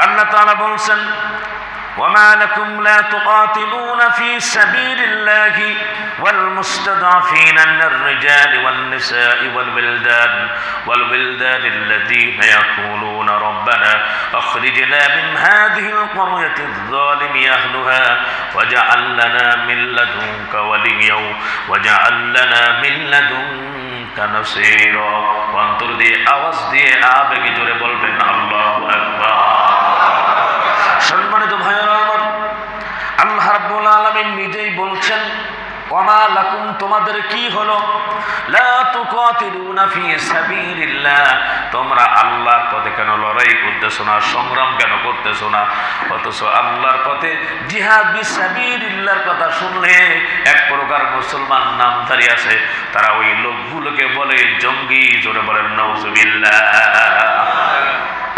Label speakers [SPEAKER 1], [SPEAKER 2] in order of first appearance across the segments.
[SPEAKER 1] আল্লাহ তাআলা বলছেন وما لكم لا تقاتلون في سبيل الله والمستضعفين من الرجال والنساء والولدان الذين يقولون ربنا أخرجنا من هذه القرية الظالم أهلها واجعل لنا من لدنك وليا واجعل لنا من لدنك نصيرا وانظر دي আওয়াজ দিয়ে আবেগে জোরে বলবেন আল্লাহু আকবার। সম্মানিত ভাইরা আমার, আল্লাহ রাব্বুল আলামিন নিজেই বলছেন ওয়ামা লাকুম, তোমাদের কি হলো, লা তুকাতিলুনা ফি সাবিলিল্লাহ, তোমরা আল্লাহর পথে কেন লড়াই করতেছো না, সংগ্রাম কেন করতেছো না? অথচ আল্লাহর পথে জিহাদ বিসাবিলিল্লাহর কথা শুনলে এক প্রকার মুসলমান নামধারী আছে, তারা ওই লোকগুলোকে বলে জঙ্গি। জোরে বলেন নাউজুবিল্লাহ।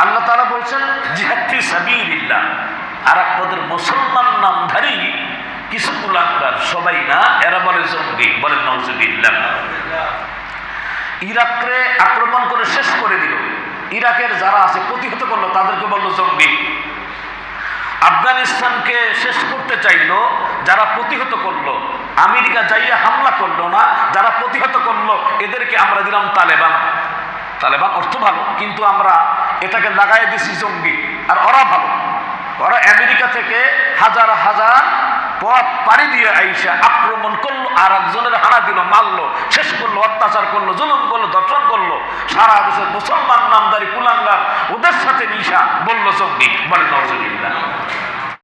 [SPEAKER 1] আল্লাহ তাআলা বলছেন জিহাদ ফি সাবিলিল্লাহ, আর এক পদের মুসলমান নামধারী কিছু কুলাঙ্গার, সবাই না, এরা বলে জঙ্গি। বলেন নাউজুবিল্লাহ। ইরাকরে আক্রমণ করে শেষ করে দিল, ইরাকের যারা আছে প্রতিহত করলো তাদেরকে বললো জঙ্গি। আফগানিস্তানকে শেষ করতে চাইলো, যারা প্রতিহত করলো, আমেরিকা যাইয়া হামলা করলো না, যারা প্রতিহত করলো এদেরকে আমরা দিলাম তালেবান। তালেবান অর্থ ভালো, কিন্তু আমরা এটাকে লাগাই দিছি জঙ্গি। আর ওরা ভালো, ওরা আমেরিকা থেকে হাজার হাজার পথ পাড়ি দিয়ে আইসা আক্রমণ করলো, আর একজনের হানা দিল, মারলো, শেষ করলো, অত্যাচার করলো, জুলুম করলো, ধর্ষণ করলো। সারা দেশের মুসলমান নামদারি কুলাঙ্গার ওদের সাথে মিশা বললো জঙ্গি। বলেন নাউজুবিল্লাহ।